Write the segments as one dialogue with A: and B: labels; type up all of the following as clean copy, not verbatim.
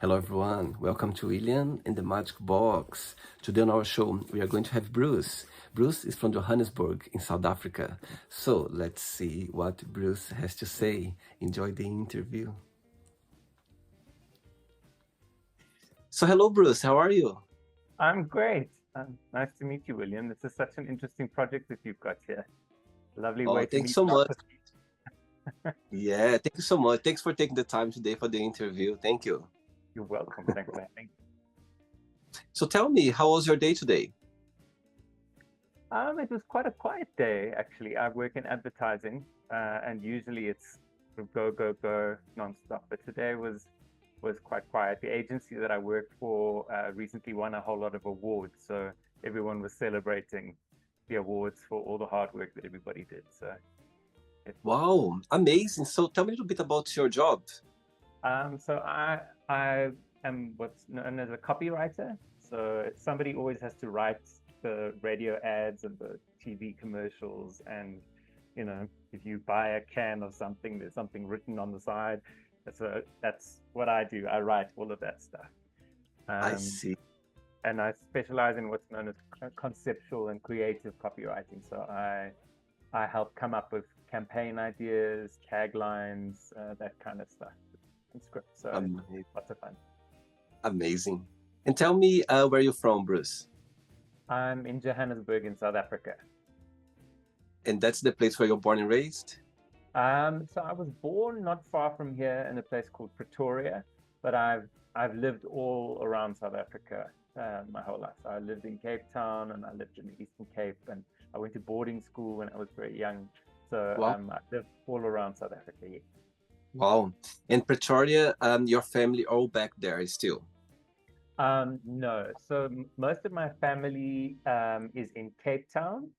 A: Hello everyone, welcome to William and the Magic Box. Today on our show we are going to have Bruce. Bruce is from Johannesburg in South Africa. So let's see what Bruce has to say. Enjoy the interview. So hello Bruce, how are you?
B: I'm great. Nice to meet you, William. This is such an interesting project that you've got here. Lovely
A: Oh,
B: way to
A: thanks
B: meet
A: so
B: the
A: much.
B: opposite.
A: Yeah, thank you so much. Thanks for taking the time today for the interview. Thank you.
B: You're welcome. Thanks for having.
A: So tell me, how was your day today?
B: It was quite a quiet day, actually. I work in advertising, and usually it's sort of go, go, go, nonstop. But today was quite quiet. The agency that I work for recently won a whole lot of awards, so everyone was celebrating the awards for all the hard work that everybody did. So it
A: Wow, amazing. So tell me a little bit about your job.
B: So I am what's known as a copywriter. So somebody always has to write the radio ads and the TV commercials, and if you buy a can of something, there's something written on the side. So that's what I do. I write all of that stuff,
A: I
B: um,
A: see.
B: and I specialize in what's known as conceptual and creative copywriting. So I help come up with campaign ideas, taglines, that kind of stuff, and scripts. So it's
A: Amazing.
B: lots of fun.
A: Amazing. And tell me, where you're from, Bruce?
B: I'm in Johannesburg in South Africa.
A: And that's the place where you're born and raised?
B: So I was born not far from here in a place called Pretoria, but I've lived all around South Africa my whole life. So I lived in Cape Town and I lived in the Eastern Cape, and I went to boarding school when I was very young. So
A: Wow.
B: I lived all around South Africa. Yeah.
A: Wow. And Pretoria, your family all back there still?
B: No. So most of my family is in Cape Town,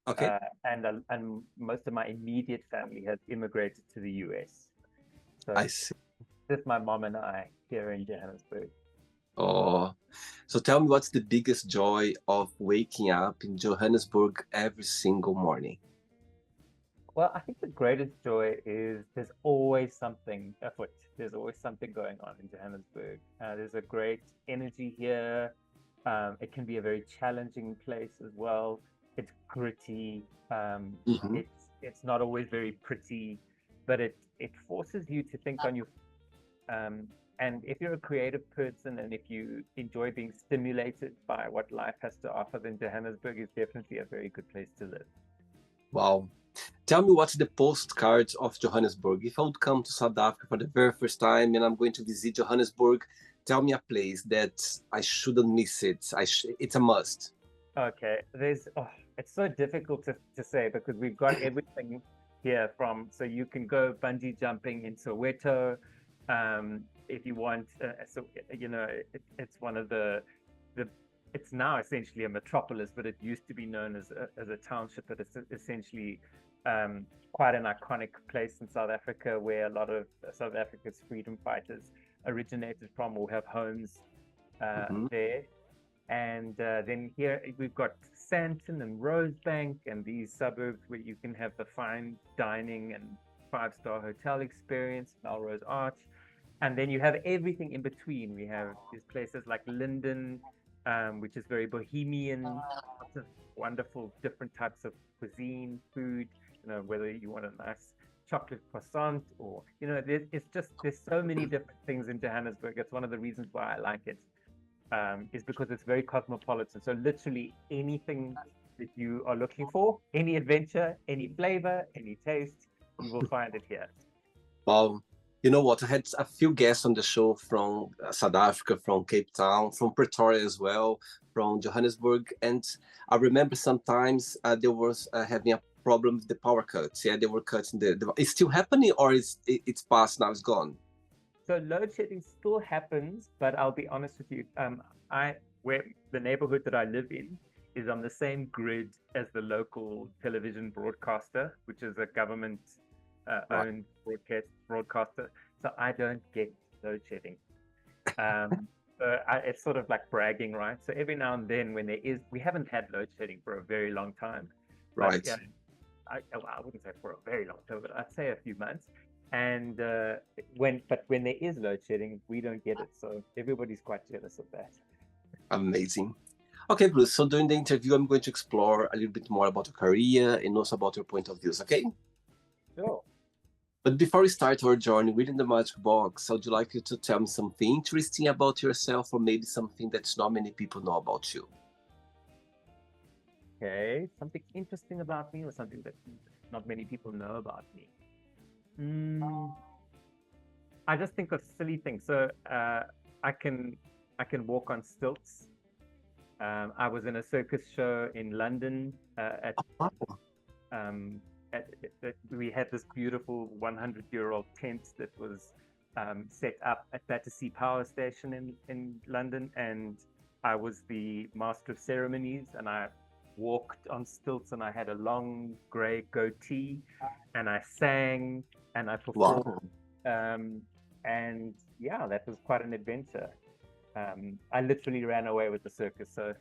A: Okay.
B: uh, and most of my immediate family has immigrated to the US. So
A: I
B: it's
A: see.
B: just my mom and I here in Johannesburg.
A: Oh, so tell me, what's the biggest joy of waking up in Johannesburg every single morning?
B: Well, I think the greatest joy is there's always something afoot. There's always something going on in Johannesburg. There's a great energy here. It can be a very challenging place as well. It's gritty.
A: Hmm.
B: It's not always very pretty, but it forces you to think on your um, and if you're a creative person and if you enjoy being stimulated by what life has to offer, then Johannesburg is definitely a very good place to live.
A: Wow. Tell me, what's the postcard of Johannesburg? If I would come to South Africa for the very first time and I'm going to visit Johannesburg, tell me a place that I shouldn't miss it. It's a must.
B: Okay, it's so difficult to say because we've got everything here from, so you can go bungee jumping in Soweto, if you want. So it's one of the it's now essentially a metropolis, but it used to be known as a township. But it's essentially quite an iconic place in South Africa where a lot of South Africa's freedom fighters originated from or have homes
A: Hmm.
B: there. And then here we've got Sandton and Rosebank and these suburbs where you can have the fine dining and five-star hotel experience, Melrose Arch. And then you have everything in between. We have these places like Linden, which is very bohemian, lots of wonderful different types of cuisine, food, whether you want a nice chocolate croissant or, there's so many different things in Johannesburg. It's one of the reasons why I like it, is because it's very cosmopolitan. So literally anything that you are looking for, any adventure, any flavor, any taste, you will find it here.
A: Wow. You know what? I had a few guests on the show from South Africa, from Cape Town, from Pretoria as well, from Johannesburg. And I remember sometimes there was having a problem with the power cuts. Yeah, they were cutting It's still happening, or it's past now, it's gone?
B: So load shedding still happens, but I'll be honest with you. I where the neighborhood that I live in is on the same grid as the local television broadcaster, which is a government
A: Right.
B: owned broadcaster. So I don't get load shedding. It's sort of like bragging, right? So every now and then, when we haven't had load shedding for a very long time, but
A: Right.
B: yeah, well, I wouldn't say for a very long time, but I'd say a few months. And when there is load shedding, we don't get it. So everybody's quite jealous of that.
A: Amazing. Okay, Bruce. So during the interview, I'm going to explore a little bit more about your career and also about your point of views. Okay.
B: Sure.
A: But before we start our journey within the magic box, I would like you to tell me something interesting about yourself, or maybe something that not many people know about you.
B: Okay. Something interesting about me, or something that not many people know about me. I just think of silly things. So I can walk on stilts. I was in a circus show in London
A: Wow.
B: um, we had this beautiful 100-year-old tent that was set up at Battersea Power Station in London, and I was the master of ceremonies, and I walked on stilts, and I had a long grey goatee, and I sang, and I performed,
A: Wow.
B: and yeah, that was quite an adventure. I literally ran away with the circus. So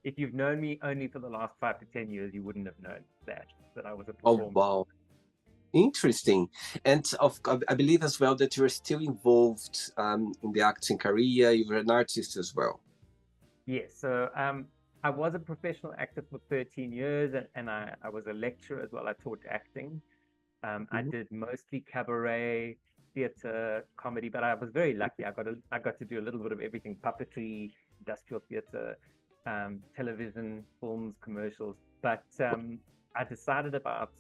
B: if you've known me only for the last 5 to 10 years, you wouldn't have known that I was a
A: Oh,
B: performer.
A: wow. Interesting. And I believe as well that you're still involved in the acting career. You're an artist as well.
B: Yes. So I was a professional actor for 13 years, and I was a lecturer as well. I taught acting. I
A: Mhm.
B: did mostly cabaret, theater, comedy, but I was very lucky. I got to do a little bit of everything: puppetry, industrial theater, television, films, commercials. But I decided about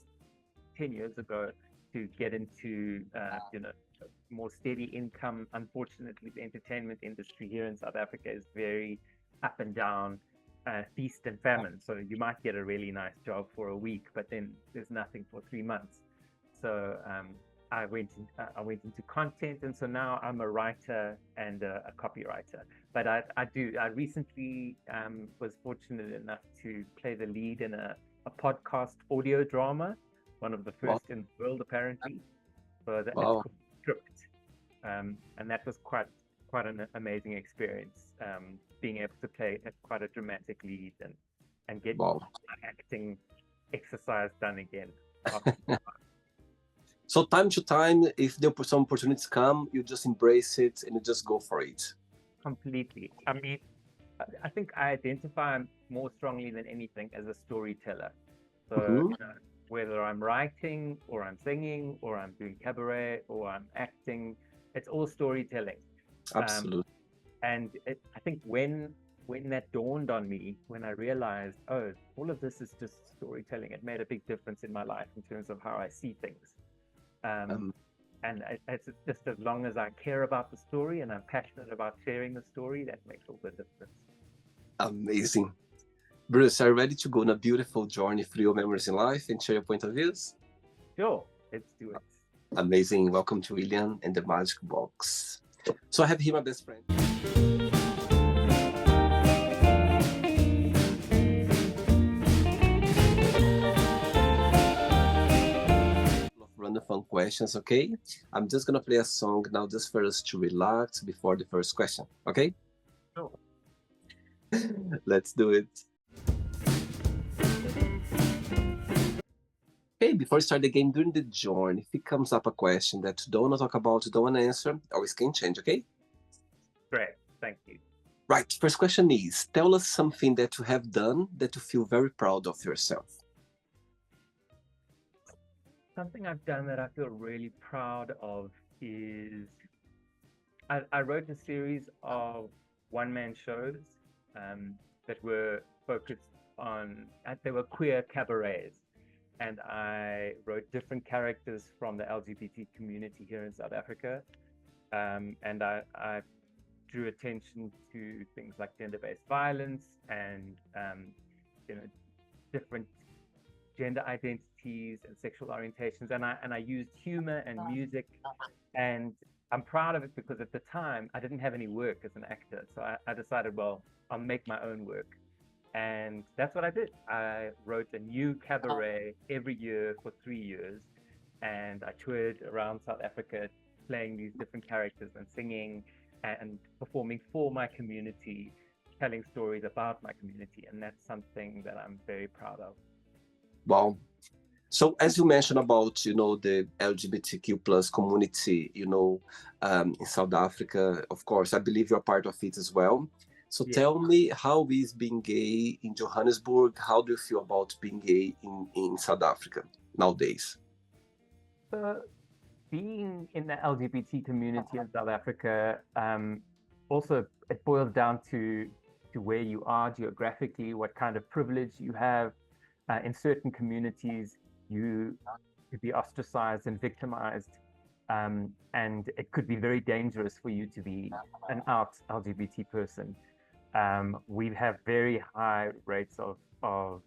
B: 10 years ago to get into more steady income. Unfortunately, the entertainment industry here in South Africa is very up and down, feast and famine. So you might get a really nice job for a week, but then there's nothing for 3 months. So I went into content, and so now I'm a writer and a copywriter. But I recently was fortunate enough to play the lead in a podcast audio drama, one of the
A: Wow.
B: first in the world apparently. So it's
A: Wow.
B: called Script, and that was quite an amazing experience. Being able to play quite a dramatic lead and get
A: Wow.
B: my acting exercise done again after
A: So time to time, if some opportunities come, you just embrace it and you just go for it.
B: completely. I mean, I think I identify more strongly than anything as a storyteller. So,
A: Mhm.
B: whether I'm writing or I'm singing or I'm doing cabaret or I'm acting, it's all storytelling. Um,
A: Absolutely.
B: and I think when that dawned on me, when I realized, oh, all of this is just storytelling, it made a big difference in my life in terms of how I see things. Um,
A: Um,
B: and it's just as long as I care about the story and I'm passionate about sharing the story, that makes all the difference.
A: Amazing. Bruce, are you ready to go on a beautiful journey through your memories in life and share your point of views?
B: Sure, let's do it.
A: Amazing. Welcome to William and the Magic Box. So I have here my best friend. Random fun questions, okay? I'm just gonna play a song now just for us to relax before the first question, okay?
B: Sure.
A: Let's do it. Okay, before we start the game, during the journey, if it comes up a question that you don't want to talk about, you don't want to answer, always can change, okay?
B: Great, thank you.
A: Right, first question is, tell us something that you have done that you feel very proud of yourself.
B: Something I've done that I feel really proud of is I wrote a series of one-man shows that were focused on, they were queer cabarets. And I wrote different characters from the LGBT community here in South Africa. And I drew attention to things like gender-based violence and you know different gender identities and sexual orientations, and I used humor and music, and I'm proud of it because at the time I didn't have any work as an actor, so I decided, well, I'll make my own work, and that's what I did. I wrote a new cabaret every year for 3 years, and I toured around South Africa playing these different characters and singing and performing for my community, telling stories about my community, and that's something that I'm very proud of.
A: Wow. So as you mentioned about, the LGBTQ plus community, in South Africa, of course, I believe you're part of it as well. So
B: Yeah.
A: tell me, how is being gay in Johannesburg? How do you feel about being gay in South Africa nowadays?
B: So being in the LGBT community in South Africa, also it boils down to where you are geographically, what kind of privilege you have. In certain communities, you could be ostracized and victimized, and it could be very dangerous for you to be an out LGBT person. We have very high rates of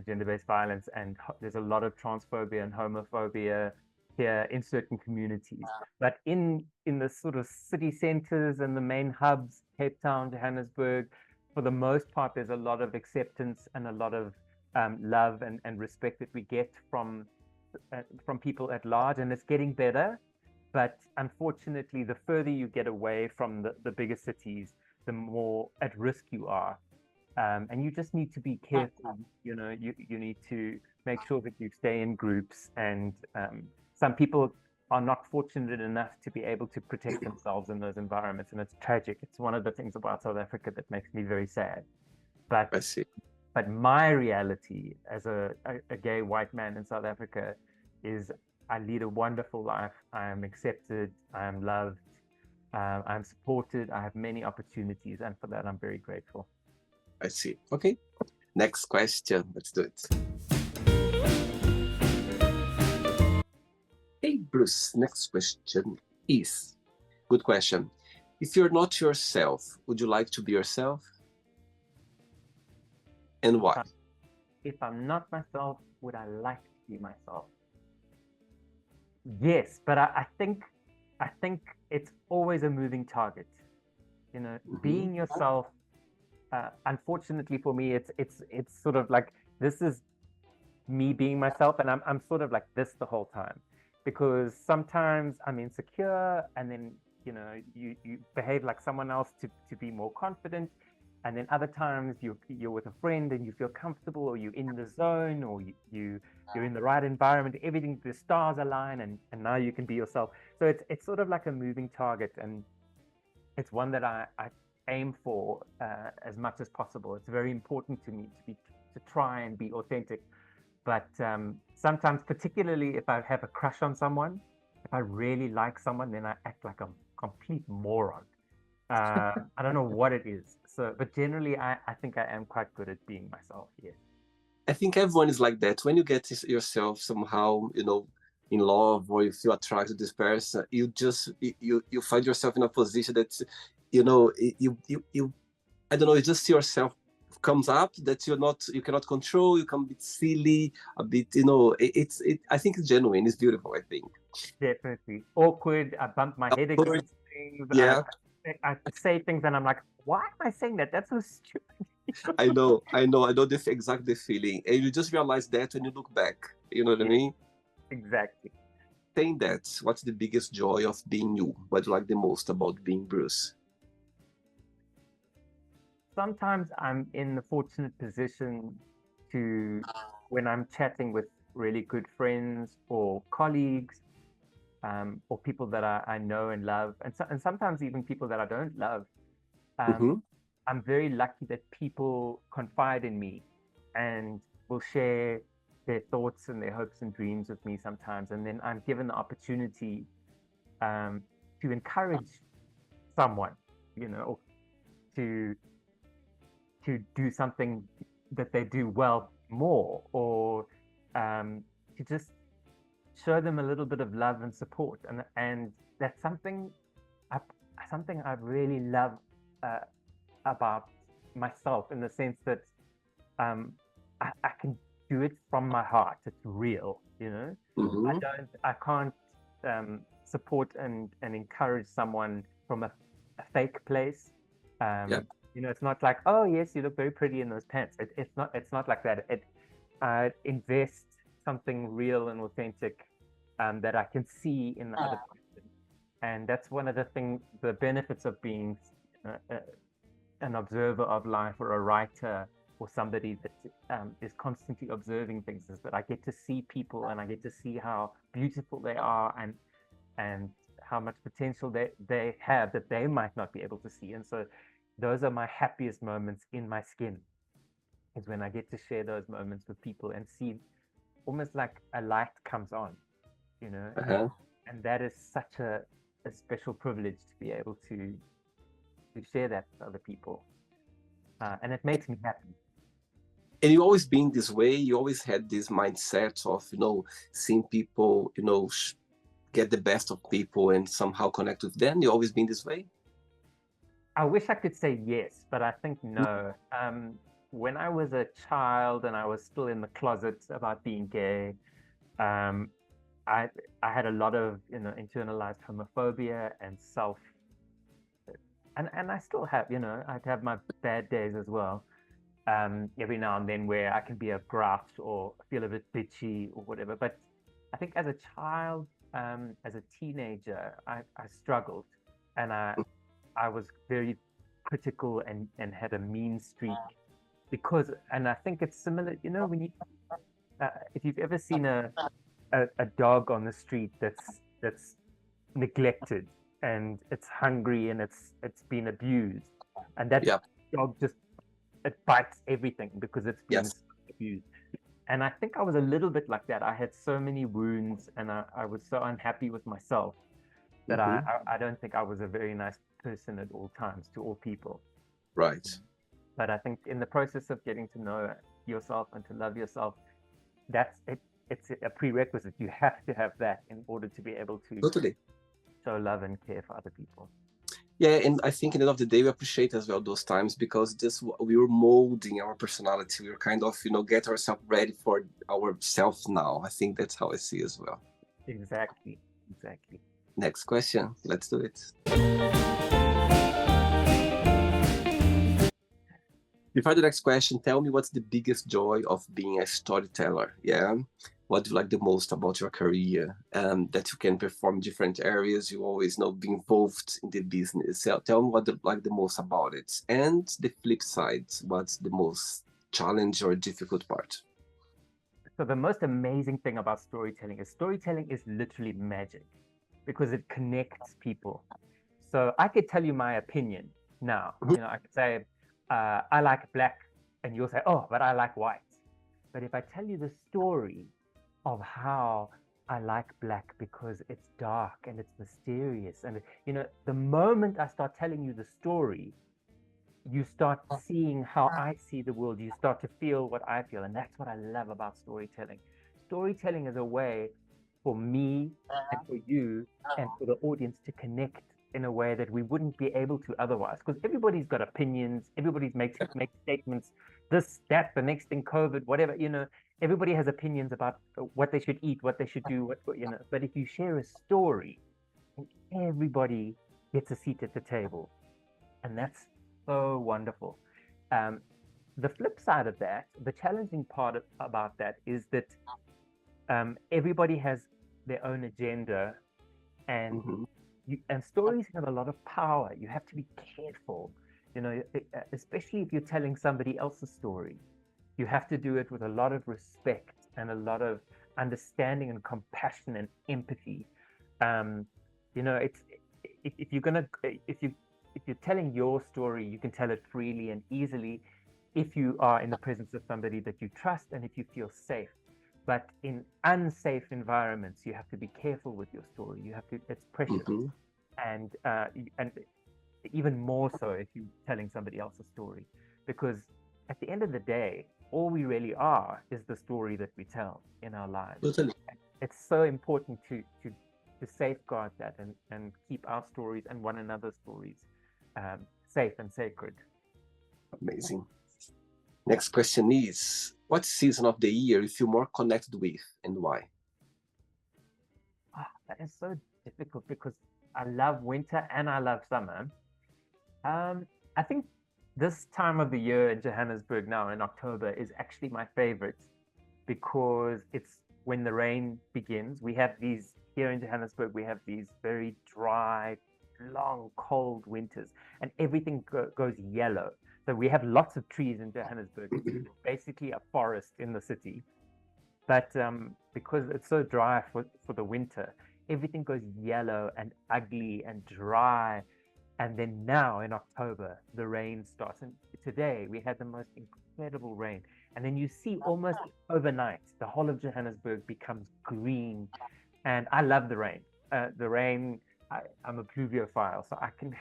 B: gender-based violence, and there's a lot of transphobia and homophobia here in certain communities. But in the sort of city centers and the main hubs, Cape Town, Johannesburg, for the most part, there's a lot of acceptance and a lot of love and respect that we get from people at large, and it's getting better. But unfortunately, the further you get away from the bigger cities, the more at risk you are. And you just need to be careful. You need to make sure that you stay in groups. And some people are not fortunate enough to be able to protect themselves in those environments, and it's tragic. It's one of the things about South Africa that makes me very sad. But
A: I see.
B: but my reality as a gay white man in South Africa is I lead a wonderful life. I am accepted. I am loved. I'm supported. I have many opportunities, and for that, I'm very grateful.
A: I see. Okay. Next question. Let's do it. Hey, Bruce. Next question is, good question. If you're not yourself, would you like to be yourself? And why?
B: If I'm not myself, would I like to be myself? Yes, but I think it's always a moving target. Being yourself. Unfortunately for me, it's sort of like this is me being myself, and I'm sort of like this the whole time, because sometimes I'm insecure, and then you behave like someone else to be more confident, and then other times you're with a friend and you feel comfortable, or you're in the zone, or you're in the right environment, everything, the stars align, and now you can be yourself. So it's sort of like a moving target, and it's one that I aim for as much as possible. It's very important to me to try and be authentic. But sometimes, particularly if I have a crush on someone, if I really like someone, then I act like a complete moron. I don't know what it is. But generally, I think I am quite good at being myself. Yes.
A: I think everyone is like that. When you get yourself somehow, in love, or you feel attracted to this person, you find yourself in a position that, you I don't know, you just see yourself comes up that you cannot control. You can be silly, a bit, I think it's genuine. It's beautiful, I think.
B: Definitely. Awkward. I bump my head against things.
A: Yeah.
B: I say things and I'm like, why am I saying that? That's so stupid.
A: I know this exact feeling, and you just realize that when you look back. You know what I mean?
B: Exactly.
A: Saying that, what's the biggest joy of being you? What do you like the most about being Bruce?
B: Sometimes I'm in the fortunate position to, when I'm chatting with really good friends or colleagues, or people that I know and love, and sometimes even people that I don't love, I'm very lucky that people confide in me and will share their thoughts and their hopes and dreams with me sometimes. And then I'm given the opportunity to encourage someone, or to do something that they do well more, or to just show them a little bit of love and support. And that's something I really love about myself, in the sense that I can do it from my heart. It's real, I can't support and encourage someone from a fake place. It's not like, oh yes, you look very pretty in those pants. It's not like that. I invest something real and authentic that I can see in the other person. And that's one of the benefits of being an observer of life, or a writer, or somebody that is constantly observing things, is that I get to see people and I get to see how beautiful they are, and how much potential they have that they might not be able to see. And so those are my happiest moments in my skin, is when I get to share those moments with people and see almost like a light comes on, you know,
A: Uh-huh.
B: and that is such a special privilege to be able to share that with other people. And it makes me happy.
A: And you always been this way. You always had this mindset of, seeing people, get the best of people and somehow connect with them. You always been this way.
B: I wish I could say yes, but I think no. When I was a child and I was still in the closet about being gay, um, I I had a lot of internalized homophobia and and I still have, I'd have my bad days as well. Every now and then where I can be a grouch or feel a bit bitchy or whatever. But I think as a child, as a teenager, I struggled, and I was very critical and had a mean streak and I think it's similar, when if you've ever seen a dog on the street that's neglected and it's hungry and it's been abused, and that
A: Yeah.
B: dog just it bites everything because it's been
A: Yes.
B: abused. And I think I was a little bit like that. I had so many wounds, and I was so unhappy with myself that
A: Mm-hmm.
B: I don't think I was a very nice person at all times to all people.
A: Right.
B: But I think in the process of getting to know yourself and to love yourself, that's it. It's a prerequisite. You have to have that in order to be able to
A: Totally.
B: show love and care for other people.
A: Yeah, and I think at the end of the day, we appreciate as well those times because just we were molding our personality. We were kind of, get ourselves ready for ourselves now. I think that's how I see as well.
B: Exactly. Exactly.
A: Next question. Let's do it. Before the next question, tell me what's the biggest joy of being a storyteller? Yeah. What do you like the most about your career? That you can perform different areas. You always be involved in the business. So tell me what you like the most about it. And the flip side, what's the most challenge or difficult part?
B: So the most amazing thing about storytelling is literally magic because it connects people. So I could tell you my opinion now. I could say, I like black, and you'll say, oh, but I like white. But if I tell you the story of how I like black because it's dark and it's mysterious, and the moment I start telling you the story, you start seeing how I see the world. You start to feel what I feel. And that's what I love about storytelling. Storytelling is a way for me and for you and for the audience to connect in a way that we wouldn't be able to otherwise. Because everybody's got opinions, everybody makes statements, this, that, the next thing, COVID, whatever, everybody has opinions about what they should eat, what they should do, But if you share a story, everybody gets a seat at the table. And that's so wonderful. The flip side of that, the challenging part about that is that everybody has their own agenda, and stories have a lot of power. You have to be careful, especially if you're telling somebody else's story. You have to do it with a lot of respect and a lot of understanding and compassion and empathy. It's if you're telling your story, you can tell it freely and easily if you are in the presence of somebody that you trust and if you feel safe. But in unsafe environments, you have to be careful with your story. It's precious. And even more so if you're telling somebody else's story, because at the end of the day, all we really are is the story that we tell in our lives.
A: Totally.
B: It's so important to safeguard that and keep our stories and one another's stories safe and sacred.
A: Amazing. Next question is, what season of the year you feel more connected with and why?
B: That is so difficult because I love winter and I love summer. I think this time of the year in Johannesburg now in October is actually my favorite because it's when the rain begins. We have these here in Johannesburg, we have these very dry, long, cold winters, and everything goes yellow. So we have lots of trees in Johannesburg. It's basically a forest in the city. But because it's so dry for the winter, everything goes yellow and ugly and dry. And then now in October, the rain starts. And today we had the most incredible rain. And then you see almost overnight, the whole of Johannesburg becomes green. And I love the rain. The rain, I'm a pluviophile. So I can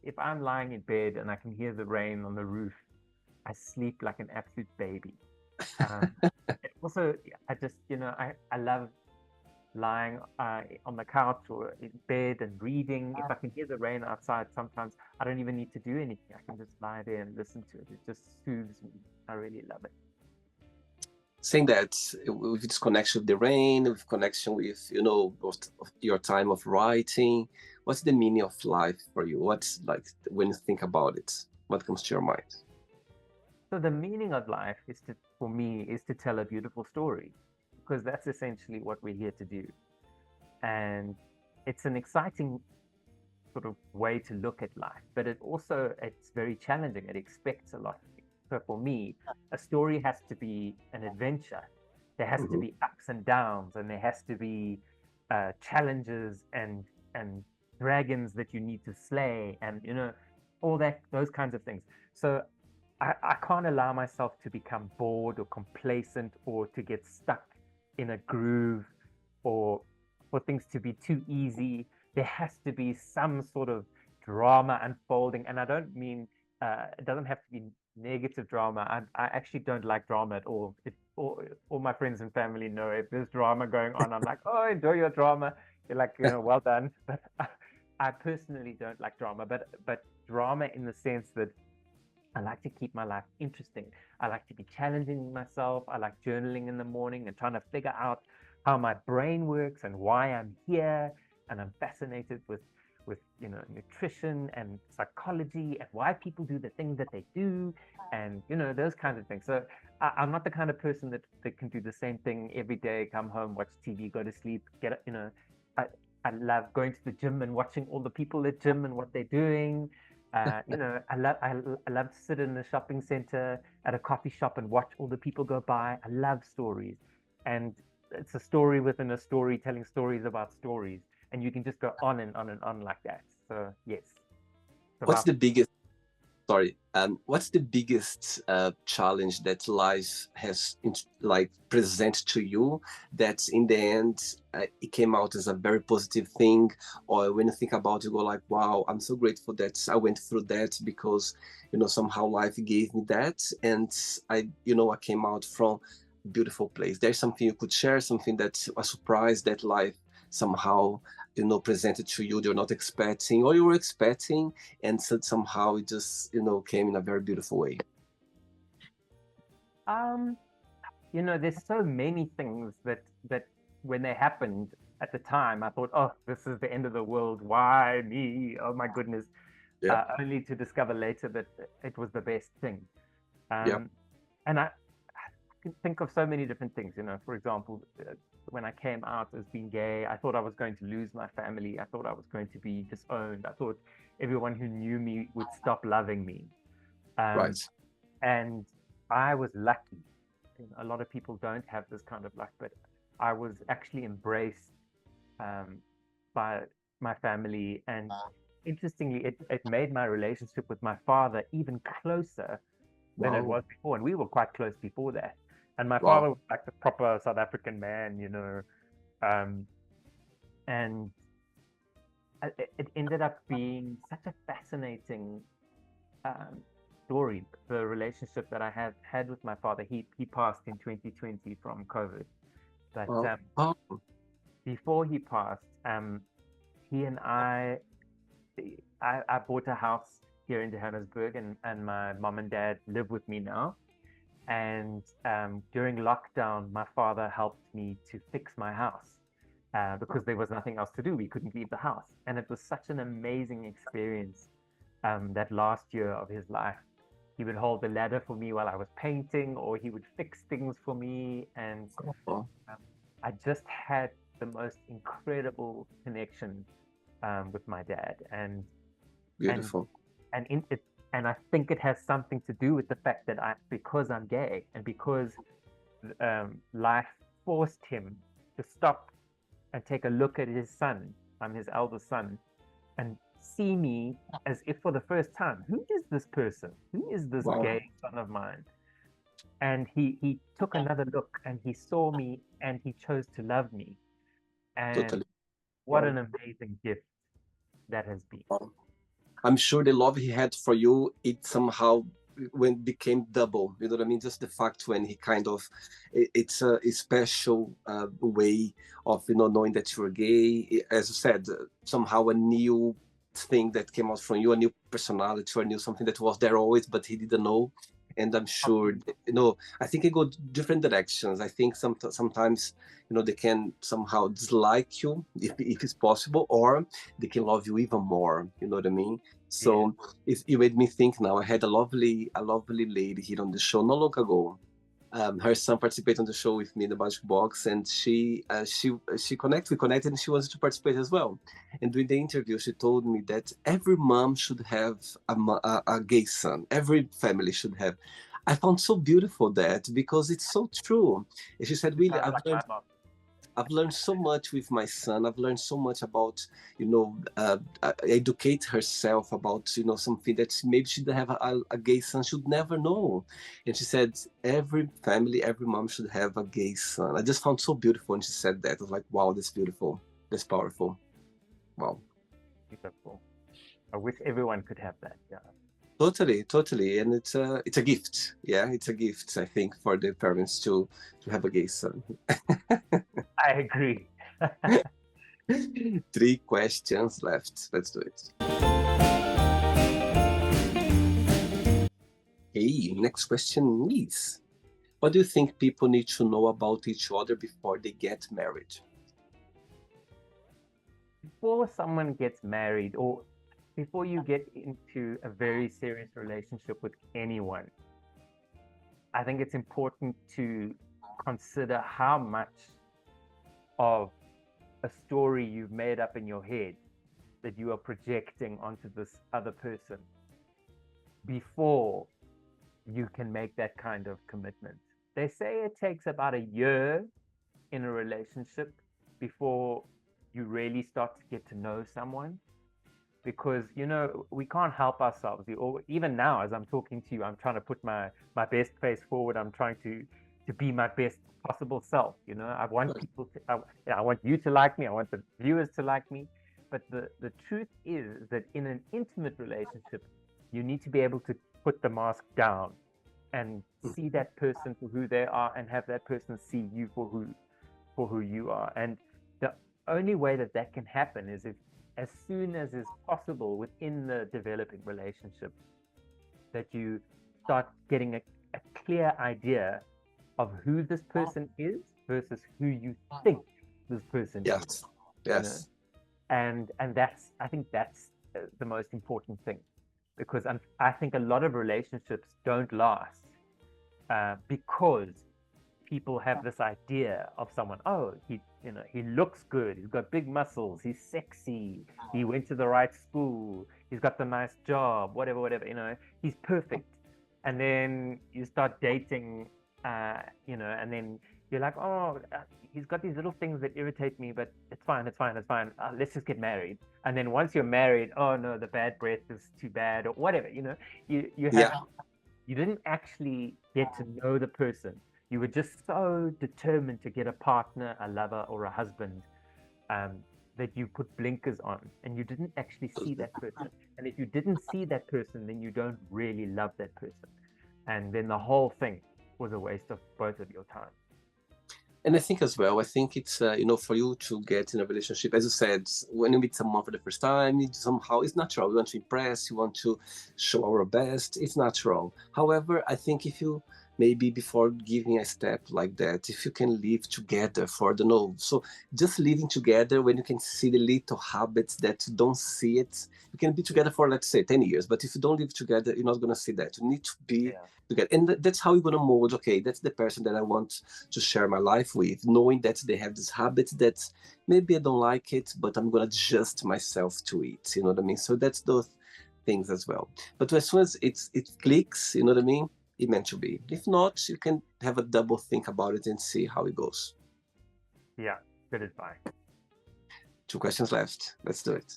B: if I'm lying in bed and I can hear the rain on the roof, I sleep like an absolute baby. Also, I just, I love lying on the couch or in bed and reading. If I can hear the rain outside, sometimes I don't even need to do anything. I can just lie there and listen to it. It just soothes me. I really love it.
A: Saying that with this connection with the rain, with connection with, your time of writing, what's the meaning of life for you? What's like when you think about it? What comes to your mind?
B: So the meaning of life for me, is to tell a beautiful story, because that's essentially what we're here to do. And it's an exciting sort of way to look at life, but it's very challenging. It expects a lot of you. So for me, a story has to be an adventure. There has to be ups and downs, and there has to be challenges and dragons that you need to slay, and all those kinds of things. So I can't allow myself to become bored or complacent, or to get stuck in a groove, or for things to be too easy. There has to be some sort of drama unfolding. And I don't mean, it doesn't have to be negative drama. I actually don't like drama at all. All my friends and family know if there's drama going on, I'm like, oh, enjoy your drama. You're like, well done. But I personally don't like drama, but drama in the sense that I like to keep my life interesting. I like to be challenging myself. I like journaling in the morning and trying to figure out how my brain works and why I'm here. And I'm fascinated with nutrition and psychology and why people do the things that they do, and those kinds of things. So I'm not the kind of person that can do the same thing every day, come home, watch TV, go to sleep, I love going to the gym and watching all the people at gym and what they're doing. I love to sit in a shopping center at a coffee shop and watch all the people go by. I love stories, and it's a story within a story, telling stories about stories, and you can just go on and on and on like that. So yes.
A: What's the biggest what's the biggest challenge that life has present to you that in the end it came out as a very positive thing? Or when you think about it, you go like, wow, I'm so grateful that I went through that, because somehow life gave me that, and I came out from a beautiful place. There's something you could share, something that's a surprise that life somehow presented to you, you're not expecting, or you were expecting, and so somehow it just came in a very beautiful way.
B: There's so many things that when they happened at the time, I thought, oh, this is the end of the world. Why me? Oh my goodness.
A: Yeah.
B: Only to discover later that it was the best thing.
A: Yeah.
B: And I can think of so many different things. For example, when I came out as being gay, I thought I was going to lose my family. I thought I was going to be disowned. I thought everyone who knew me would stop loving me.
A: Right.
B: And I was lucky. A lot of people don't have this kind of luck, but I was actually embraced by my family. And interestingly, it made my relationship with my father even closer than it was before. And we were quite close before that. And my father was like the proper South African man, and it ended up being such a fascinating story. The relationship that I have had with my father, he passed in 2020 from COVID, but before he passed, he and I bought a house here in Johannesburg, and my mom and dad live with me now. And during lockdown, my father helped me to fix my house because there was nothing else to do. We couldn't leave the house. And it was such an amazing experience that last year of his life. He would hold the ladder for me while I was painting, or he would fix things for me. And I just had the most incredible connection with my dad. And
A: beautiful.
B: And And I think it has something to do with the fact that because I'm gay and because life forced him to stop and take a look at his son. I'm his eldest son, and see me as if for the first time, who is this person? Who is this
A: Wow.
B: gay son of mine? And he took another look and he saw me and he chose to love me. And
A: Totally.
B: what
A: Wow.
B: an amazing gift that has been.
A: Wow. I'm sure the love he had for you, it somehow when became double. You know what I mean? Just the fact when he kind of, it's a special way of knowing that you're gay. As you said, somehow a new thing that came out from you, a new personality, or new something that was there always, but he didn't know. And I'm sure, I think it go different directions. I think sometimes, they can somehow dislike you if it's possible, or they can love you even more. You know what I mean?
B: Yeah.
A: So you made me think now. I had a lovely lady here on the show not long ago. Her son participated on the show with me in the Magic Box, and we connected, and she wanted to participate as well. And during the interview, she told me that every mom should have a gay son. Every family should have. I found so beautiful that because it's so true. And she said, "Really, I've learned so much with my son. I've learned so much about, educate herself about, something that maybe she didn't have a gay son, should never know." And she said, every family, every mom should have a gay son. I just found so beautiful when she said that. I was like, wow, that's beautiful. That's powerful. Wow.
B: Beautiful. I wish everyone could have that. Yeah.
A: Totally, totally. And it's a gift. Yeah, it's a gift, I think, for the parents to have a gay son.
B: I agree.
A: 3 questions left. Let's do it. Hey, next question is, what do you think people need to know about each other before they get married?
B: Before someone gets married or before you get into a very serious relationship with anyone, I think it's important to consider how much of a story you've made up in your head that you are projecting onto this other person before you can make that kind of commitment. They say it takes about a year in a relationship before you really start to get to know someone, because we can't help ourselves. Even now, as I'm talking to you, I'm trying to put my best face forward. I'm trying to be my best possible self. I want people to, I want you to like me. I want the viewers to like me. But the truth is that in an intimate relationship, you need to be able to put the mask down and see that person for who they are, and have that person see you for who you are. And the only way that can happen is if, as soon as is possible within the developing relationship, that you start getting a clear idea of who this person is versus who you think this person is.
A: Yes.
B: And I think that's the most important thing, because I think a lot of relationships don't last because people have this idea of someone. Oh, he looks good. He's got big muscles. He's sexy. He went to the right school. He's got the nice job. Whatever. He's perfect. And then you start dating, and then you're like, oh, he's got these little things that irritate me, but it's fine. Let's just get married. And then once you're married, oh no, the bad breath is too bad, or whatever. You didn't actually get to know the person. You were just so determined to get a partner, a lover, or a husband, that you put blinkers on, and you didn't actually see that person. And if you didn't see that person, then you don't really love that person. And then the whole thing was a waste of both of your time.
A: And I think as well, it's, for you to get in a relationship, as you said, when you meet someone for the first time, somehow it's natural. You want to impress, you want to show our best. It's natural. However, I think if you, maybe before giving a step like that, if you can live together for, so just living together, when you can see the little habits that you don't see it, you can be together for, let's say, 10 years. But if you don't live together, you're not going to see that. You need to be together. And that's how you're going to mold, okay, that's the person that I want to share my life with, knowing that they have this habit that maybe I don't like it, but I'm going to adjust myself to it. You know what I mean? So that's the things as well. But as soon as it clicks, you know what I mean, it meant to be. If not, you can have a double think about it and see how it goes.
B: Yeah, good advice.
A: 2 questions left. Let's do it.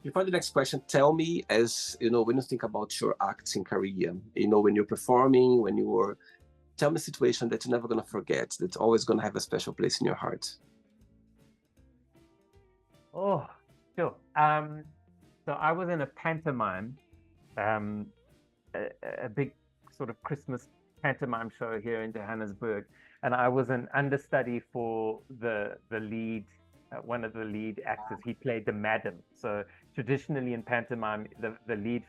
A: Before the next question, tell me, as you know, when you think about your acting career, you know, when you're performing, when you were, tell me a situation that you're never going to forget, that's always going to have a special place in your heart.
B: Oh, sure. So I was in a pantomime, a big sort of Christmas pantomime show here in Johannesburg, and I was an understudy for the lead, one of the lead actors. He played the madam. So traditionally in pantomime, the lead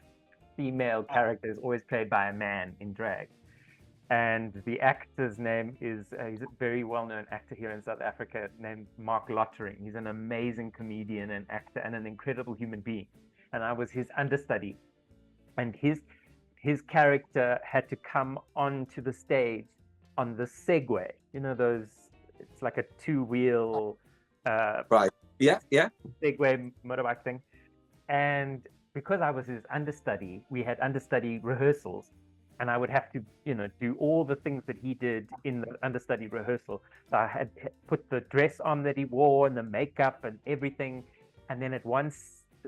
B: female character is always played by a man in drag. And the actor's name is, he's a very well-known actor here in South Africa named Mark Lottering. He's an amazing comedian and actor and an incredible human being. And I was his understudy. And his character had to come onto the stage on the Segway. You know, those, it's like a two-wheel
A: right. Yeah.
B: Segway motorbike thing. And because I was his understudy, we had understudy rehearsals. And I would have to, you know, do all the things that he did in the understudy rehearsal. So I had put the dress on that he wore and the makeup and everything. And then at one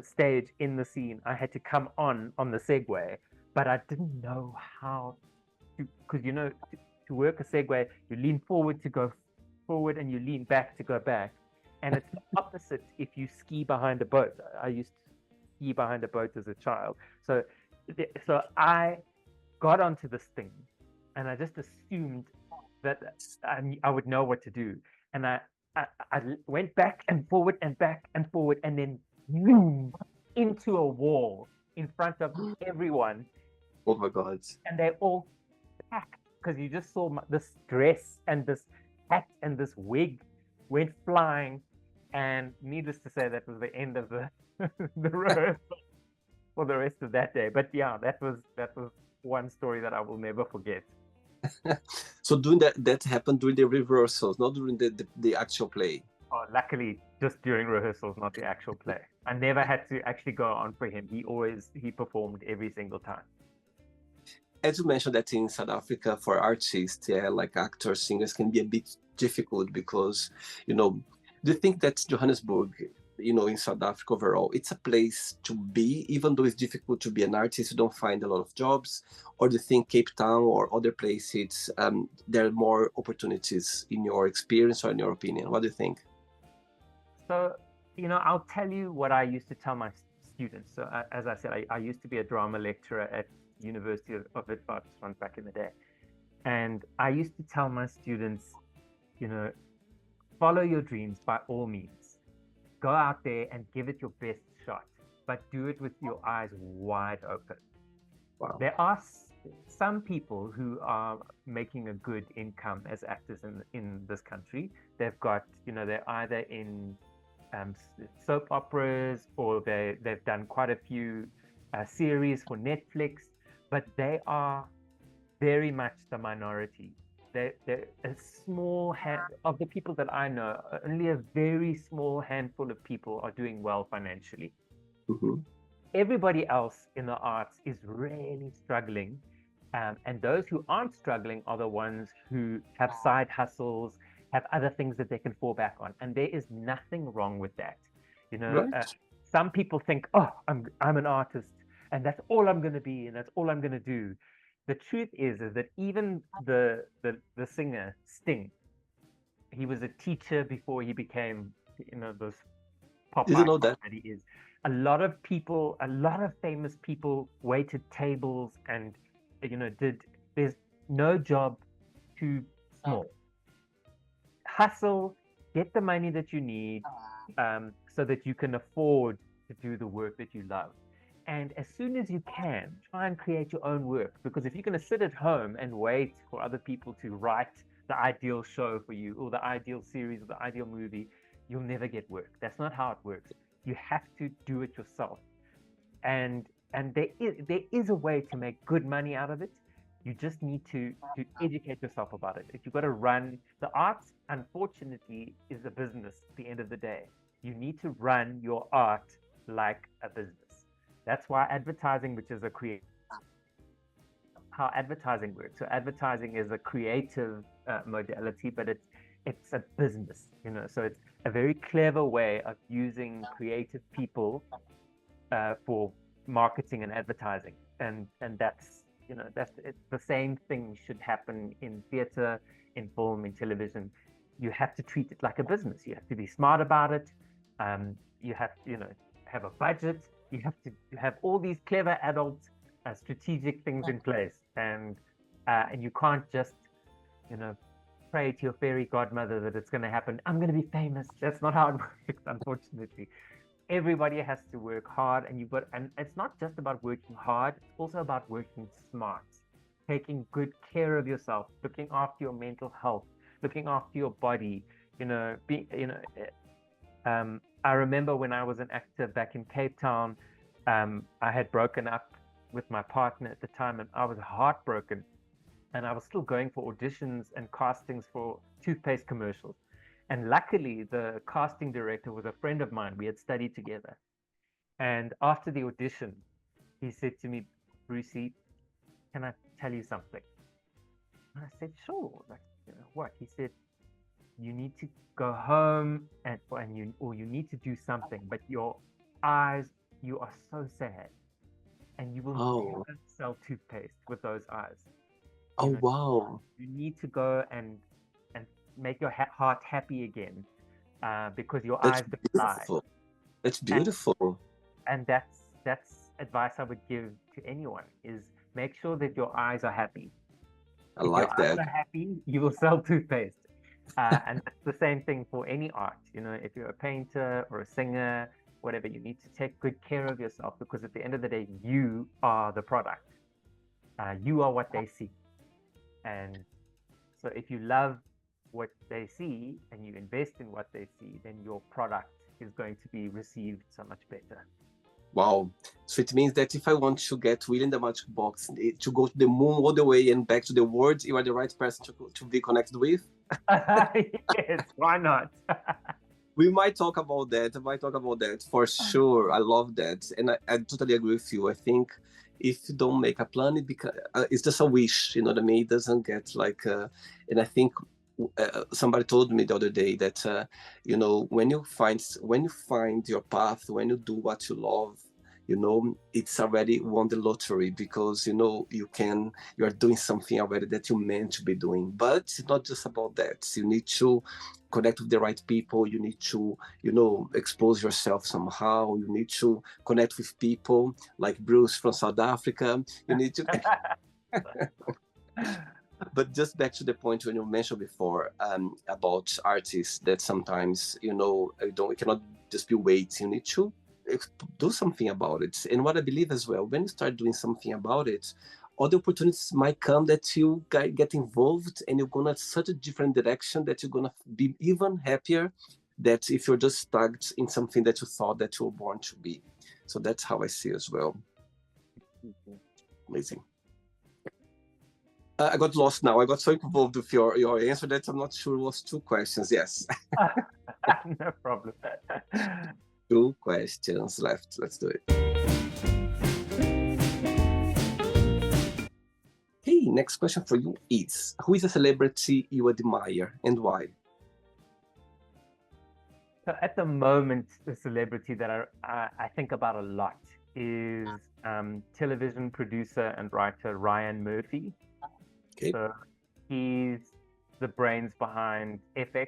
B: stage in the scene, I had to come on the Segway, but I didn't know how to, because, you know, to work a Segway, you lean forward to go forward and you lean back to go back. And it's the opposite if you ski behind a boat. I used to ski behind a boat as a child. So I got onto this thing and I just assumed that I would know what to do. And I went back and forward and back and forward and then boom, into a wall in front of everyone.
A: Oh my God.
B: And they all packed because you just saw this dress and this hat and this wig went flying. And needless to say, that was the end of the rehearsal for the rest of that day. But yeah, that was one story that I will never forget.
A: So doing that happened during the rehearsals, not during the actual play.
B: Oh, luckily, just during rehearsals, not the actual play. I never had to actually go on for him. He performed every single time.
A: As you mentioned that in South Africa for artists, like actors, singers can be a bit difficult because, you know, do you think that Johannesburg, you know, in South Africa overall, it's a place to be, even though it's difficult to be an artist, you don't find a lot of jobs? Or do you think Cape Town or other places, there are more opportunities in your experience or in your opinion? What do you think?
B: So, you know, I'll tell you what I used to tell my students. So as I said, I used to be a drama lecturer at University of Witwatersrand back in the day. And I used to tell my students, you know, follow your dreams by all means. Go out there and give it your best shot, but do it with your eyes wide open.
A: Wow.
B: There are some people who are making a good income as actors in this country. They've got, you know, they're either in soap operas or they've done quite a few series for Netflix, but they are very much the minority. They're a small of the people that I know, only a very small handful of people are doing well financially.
A: Mm-hmm.
B: Everybody else in the arts is really struggling. And those who aren't struggling are the ones who have side hustles, have other things that they can fall back on. And there is nothing wrong with that. You know,
A: Right.
B: Some people think, oh, I'm an artist and that's all I'm going to be and that's all I'm going to do. The truth is that even the singer Sting, he was a teacher before he became, you know, those pop
A: Didn't know
B: icon
A: that.
B: that he is. A lot of famous people waited tables and, you know, there's no job too small. Hustle, get the money that you need, so that you can afford to do the work that you love. And as soon as you can, try and create your own work. Because if you're going to sit at home and wait for other people to write the ideal show for you or the ideal series or the ideal movie, you'll never get work. That's not how it works. You have to do it yourself. And there is a way to make good money out of it. You just need to educate yourself about it. If you've got to run the art, unfortunately, is a business at the end of the day. You need to run your art like a business. That's why advertising, which is a creative, how advertising works. So advertising is a creative modality, but it's a business, you know. So it's a very clever way of using creative people for marketing and advertising, and that's, you know, that's the same thing should happen in theater, in film, in television. You have to treat it like a business. You have to be smart about it. You have to, you know, have a budget. You have to have all these clever adult strategic things in place, and you can't just, you know, pray to your fairy godmother that it's going to happen. I'm going to be famous. That's not how it works, unfortunately. Everybody has to work hard, and it's not just about working hard, it's also about working smart, taking good care of yourself, looking after your mental health, looking after your body, you know, I remember when I was an actor back in Cape Town, I had broken up with my partner at the time, and I was heartbroken, and I was still going for auditions and castings for toothpaste commercials. And luckily, the casting director was a friend of mine. We had studied together. And after the audition, he said to me, Brucey, can I tell you something? And I said, sure. Like, you know, what? He said, you need to go home or you need to do something, but your eyes, you are so sad, and you will
A: Oh,
B: never sell toothpaste with those eyes. You
A: oh
B: know,
A: wow.
B: you need to go and make your heart happy again, because your
A: That's
B: eyes don't lie.
A: beautiful. That's
B: And
A: beautiful.
B: that's advice I would give to anyone, is make sure that your eyes are happy.
A: I
B: If your
A: like
B: eyes
A: that.
B: are happy, you will sell toothpaste. And that's the same thing for any art. You know, if you're a painter or a singer, whatever, you need to take good care of yourself, because at the end of the day, you are the product. You are what they see. And so if you love what they see and you invest in what they see, then your product is going to be received so much better.
A: Wow. So it means that if I want to get William the Magic Box to go to the moon all the way and back to the world, you are the right person to be connected with.
B: Yes, why not?
A: We might talk about that. I might talk about that for sure. I love that. And I totally agree with you. I think if you don't make a plan, it's just a wish, you know what I mean? It doesn't get like, and I think somebody told me the other day that, you know, when you find your path, when you do what you love, you know, it's already won the lottery, because you know you are doing something already that you meant to be doing. But it's not just about that. You need to connect with the right people. You need to, you know, expose yourself somehow. You need to connect with people like Bruce from South Africa. You need to. But just back to the point when you mentioned before, about artists, that sometimes, you know, you cannot just be waiting. You need to do something about it. And what I believe as well, when you start doing something about it, other opportunities might come that you get involved, and you're gonna such a different direction that you're gonna be even happier that if you're just stuck in something that you thought that you were born to be. So that's how I see as well. Amazing. I got lost now. I got so involved with your answer that I'm not sure it was two questions. Yes.
B: No problem.
A: Two questions left. Let's do it. Hey, next question for you is, who is a celebrity you admire and why?
B: So at the moment, the celebrity that I think about a lot is television producer and writer Ryan Murphy.
A: Okay.
B: So he's the brains behind FX,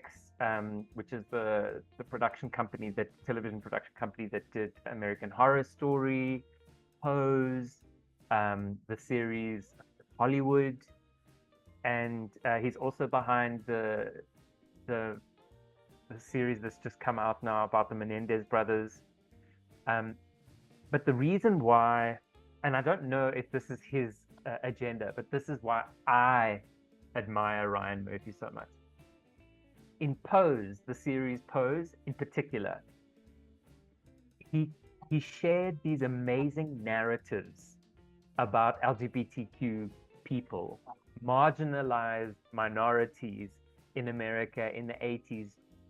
B: which is the production company, the television production company that did American Horror Story, Pose, the series Hollywood, and he's also behind the series that's just come out now about the Menendez brothers. But the reason why, and I don't know if this is his agenda, but this is why I admire Ryan Murphy so much. In Pose, the series Pose in particular, he shared these amazing narratives about LGBTQ people, marginalized minorities in America in the 80s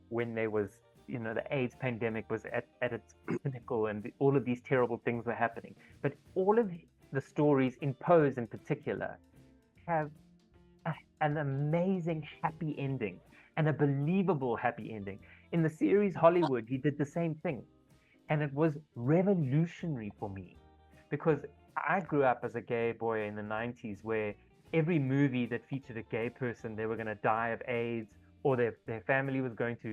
B: when there was, the AIDS pandemic was at its pinnacle and all of these terrible things were happening. But all of the stories in Pose in particular have an amazing happy ending and a believable happy ending. In the series Hollywood, he did the same thing. And it was revolutionary for me because I grew up as a gay boy in the 90s where every movie that featured a gay person, they were going to die of AIDS or their family was going to,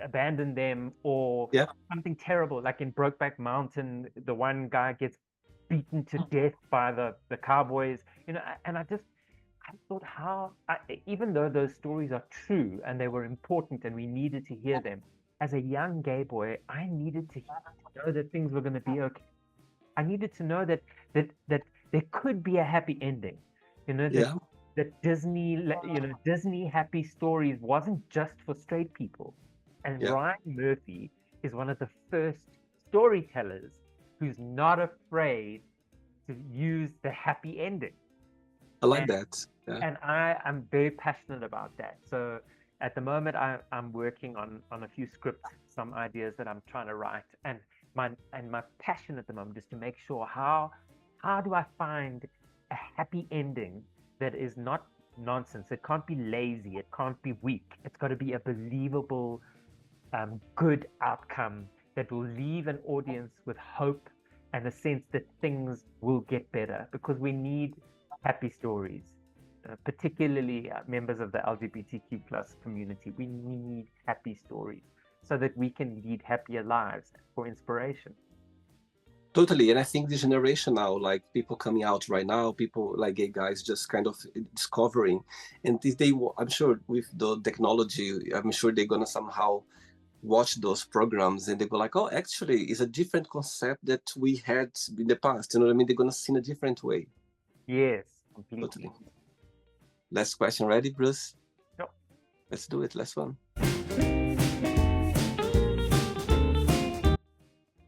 B: abandon them or something terrible. Like in Brokeback Mountain, the one guy gets beaten to death by the cowboys, and I thought even though those stories are true and they were important and we needed to hear them, as a young gay boy, I needed to know that things were going to be okay. I needed to know that there could be a happy ending, that Disney happy stories wasn't just for straight people. And Ryan Murphy is one of the first storytellers who's not afraid to use the happy ending.
A: I like that. Yeah.
B: And I'm very passionate about that. So at the moment, I'm working on a few scripts, some ideas that I'm trying to write. And my passion at the moment is to make sure how do I find a happy ending that is not nonsense. It can't be lazy. It can't be weak. It's got to be a believable, good outcome that will leave an audience with hope and a sense that things will get better, because we need happy stories, particularly members of the LGBTQ plus community. We need happy stories so that we can lead happier lives for inspiration.
A: Totally. And I think the generation now, like people coming out right now, people like gay guys just kind of discovering, and I'm sure with the technology, I'm sure they're going to somehow watch those programs and they go like, oh, actually it's a different concept that we had in the past. You know what I mean? They're going to see in a different way.
B: Yes, completely.
A: Totally. Last question. Ready, Bruce?
B: Sure.
A: Let's do it. Last one.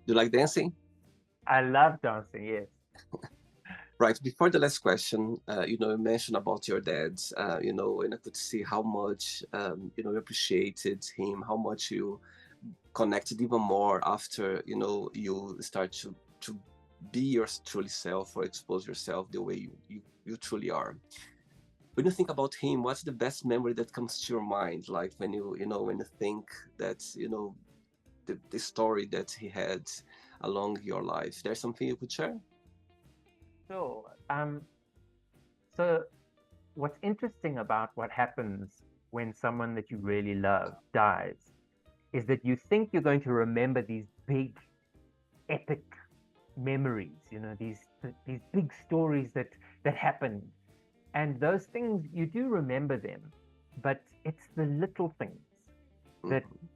A: Do you like dancing?
B: I love dancing, yes.
A: Right. Before the last question, you mentioned about your dad, and I could see how much, you appreciated him, how much you connected even more after, you start to be your truly self or expose yourself the way you truly are. When you think about him, what's the best memory that comes to your mind? Like when when you think that, the story that he had along your life, there's something you could share?
B: Sure. So what's interesting about what happens when someone that you really love dies is that you think you're going to remember these big, epic memories, these big stories that happened. And those things, you do remember them, but it's the little things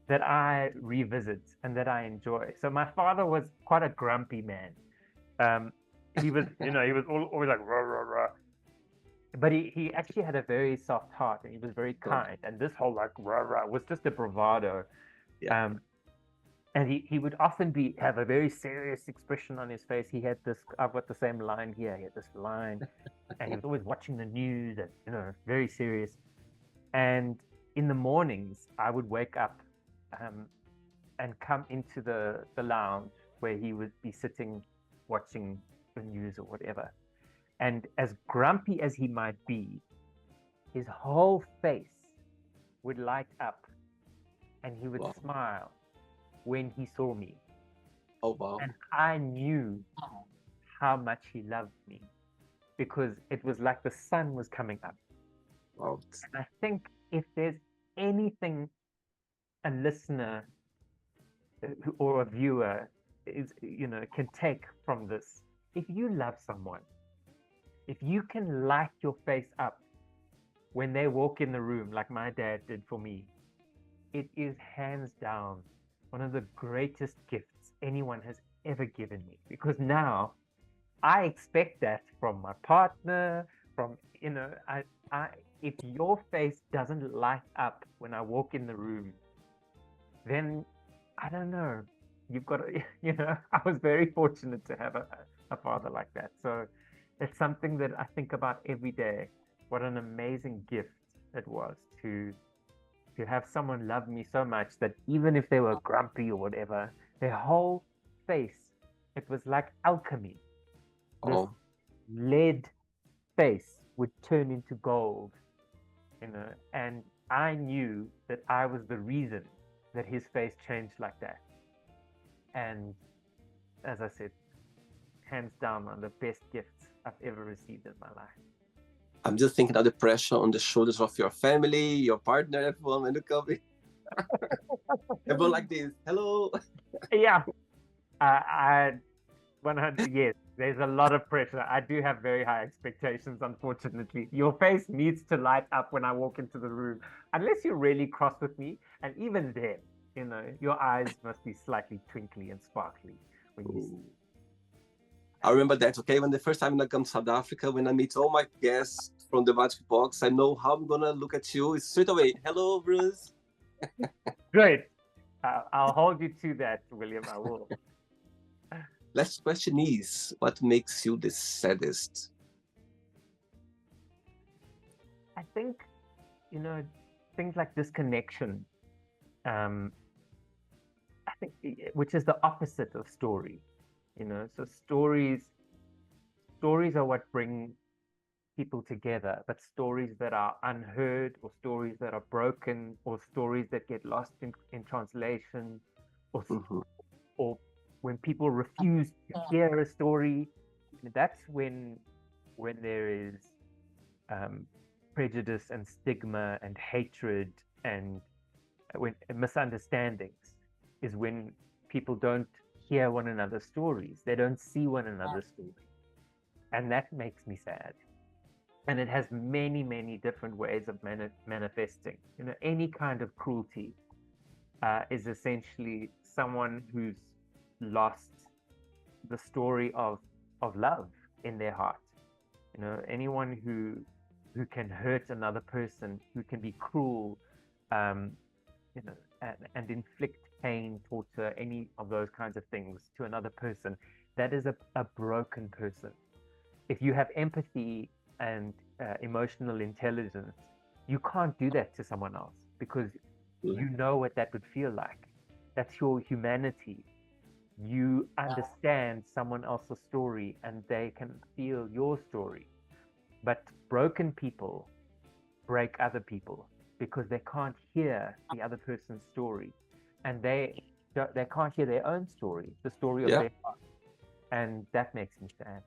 B: that I revisit and that I enjoy. So my father was quite a grumpy man. He was, he was always like, rah, rah, rah. But he actually had a very soft heart and he was very kind. And this whole like, rah, rah was just a bravado.
A: Yeah.
B: And he would often have a very serious expression on his face. He had this, I've got the same line here. He had this line and he was always watching the news and, very serious. And in the mornings, I would wake up and come into the lounge where he would be sitting watching the news or whatever. And as grumpy as he might be, his whole face would light up and he would smile when he saw me.
A: Oh, wow.
B: And I knew how much he loved me because it was like the sun was coming up.
A: Wow.
B: And I think if there's anything a listener or a viewer is, can take from this, if you love someone, if you can light your face up when they walk in the room like my dad did for me, it is hands down one of the greatest gifts anyone has ever given me, because now I expect that from my partner, from, if your face doesn't light up when I walk in the room, then I don't know. You've got to, I was very fortunate to have a father like that. So it's something that I think about every day. What an amazing gift it was to have someone love me so much that even if they were grumpy or whatever, their whole face, it was like alchemy. This
A: Oh,
B: lead face would turn into gold, and I knew that I was the reason that his face changed like that. And as I said, hands down, one of the best gifts I've ever received in my life.
A: I'm just thinking of the pressure on the shoulders of your family, your partner, everyone when you come in. Everyone like this. Hello.
B: Yeah, I 100. Yes, there's a lot of pressure. I do have very high expectations. Unfortunately, your face needs to light up when I walk into the room, unless you're really cross with me, and even then, your eyes must be slightly twinkly and sparkly when you see.
A: I remember that, okay, when the first time I come to South Africa, when I meet all my guests from the Magic Box, I know how I'm gonna look at you straight away. Hello, Bruce.
B: Great. I'll hold you to that, William. I will.
A: Last question is, what makes you the saddest?
B: I think, things like disconnection. I think, which is the opposite of story. So stories are what bring people together, but stories that are unheard, or stories that are broken, or stories that get lost in translation, or
A: Mhm.
B: or when people refuse to hear a story, that's when there is prejudice and stigma and hatred, and when misunderstandings, is when people don't hear one another's stories, they don't see one another's stories, and that makes me sad. And it has many, many different ways of manifesting. Any kind of cruelty is essentially someone who's lost the story of love in their heart. Anyone who can hurt another person, who can be cruel, um, and inflict pain, torture, any of those kinds of things to another person, that is a broken person. If you have empathy and emotional intelligence, you can't do that to someone else, because you know what that would feel like. That's your humanity. You understand someone else's story and they can feel your story. But broken people break other people because they can't hear the other person's story, and they can't hear their own story, the story of
A: Yeah.
B: their heart, and that makes me sad.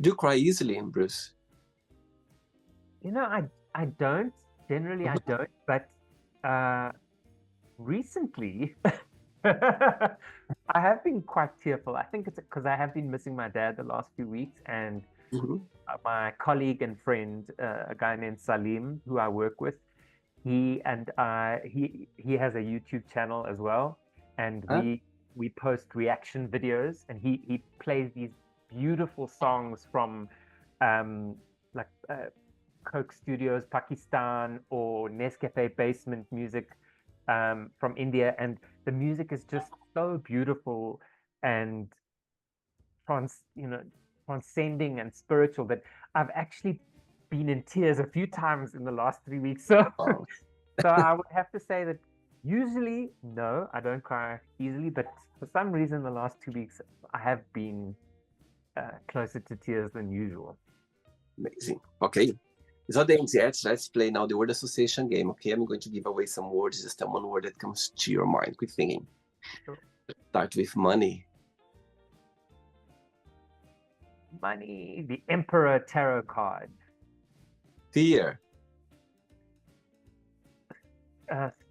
A: Do you cry easily, Bruce?
B: I don't generally. I don't, but recently I have been quite tearful. I think it's because I have been missing my dad the last few weeks, and
A: Mhm.
B: my colleague and friend, a guy named Salim, who I work with, he and he has a YouTube channel as well, and
A: Huh?
B: we post reaction videos, and he plays these beautiful songs from like Coke Studios Pakistan, or Nescafe Basement music from India, and the music is just so beautiful and trans you know transcending and spiritual that I've actually been in tears a few times in the last 3 weeks. So
A: Wow.
B: so I would have to say that usually, no, I don't cry easily, but for some reason the last 2 weeks I have been closer to tears than usual.
A: Amazing. Okay. It's not the end yet. Let's play now the word association game. Okay, I'm going to give away some words. Just one word that comes to your mind. Quick thinking.
B: Sure.
A: Start with money.
B: Money, the Emperor Tarot card.
A: Fear.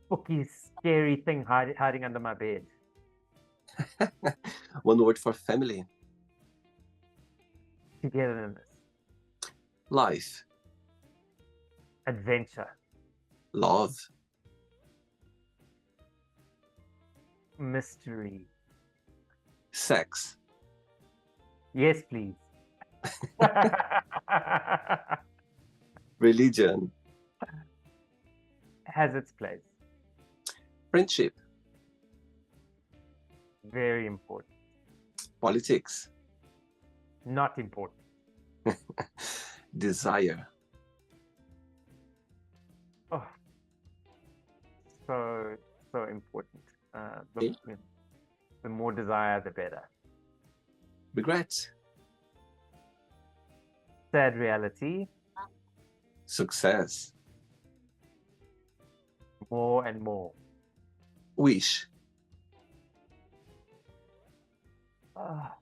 B: Spooky, scary thing hiding under my bed.
A: One word for family.
B: Togetherness.
A: Life.
B: Adventure.
A: Love.
B: Mystery.
A: Sex.
B: Yes, please.
A: Religion.
B: Has its place.
A: Friendship.
B: Very important.
A: Politics.
B: Not important.
A: Desire.
B: Oh, so important.
A: Okay.
B: The more desire, the better.
A: Regret.
B: Sad reality.
A: Success.
B: More and more.
A: Wish.
B: Ah,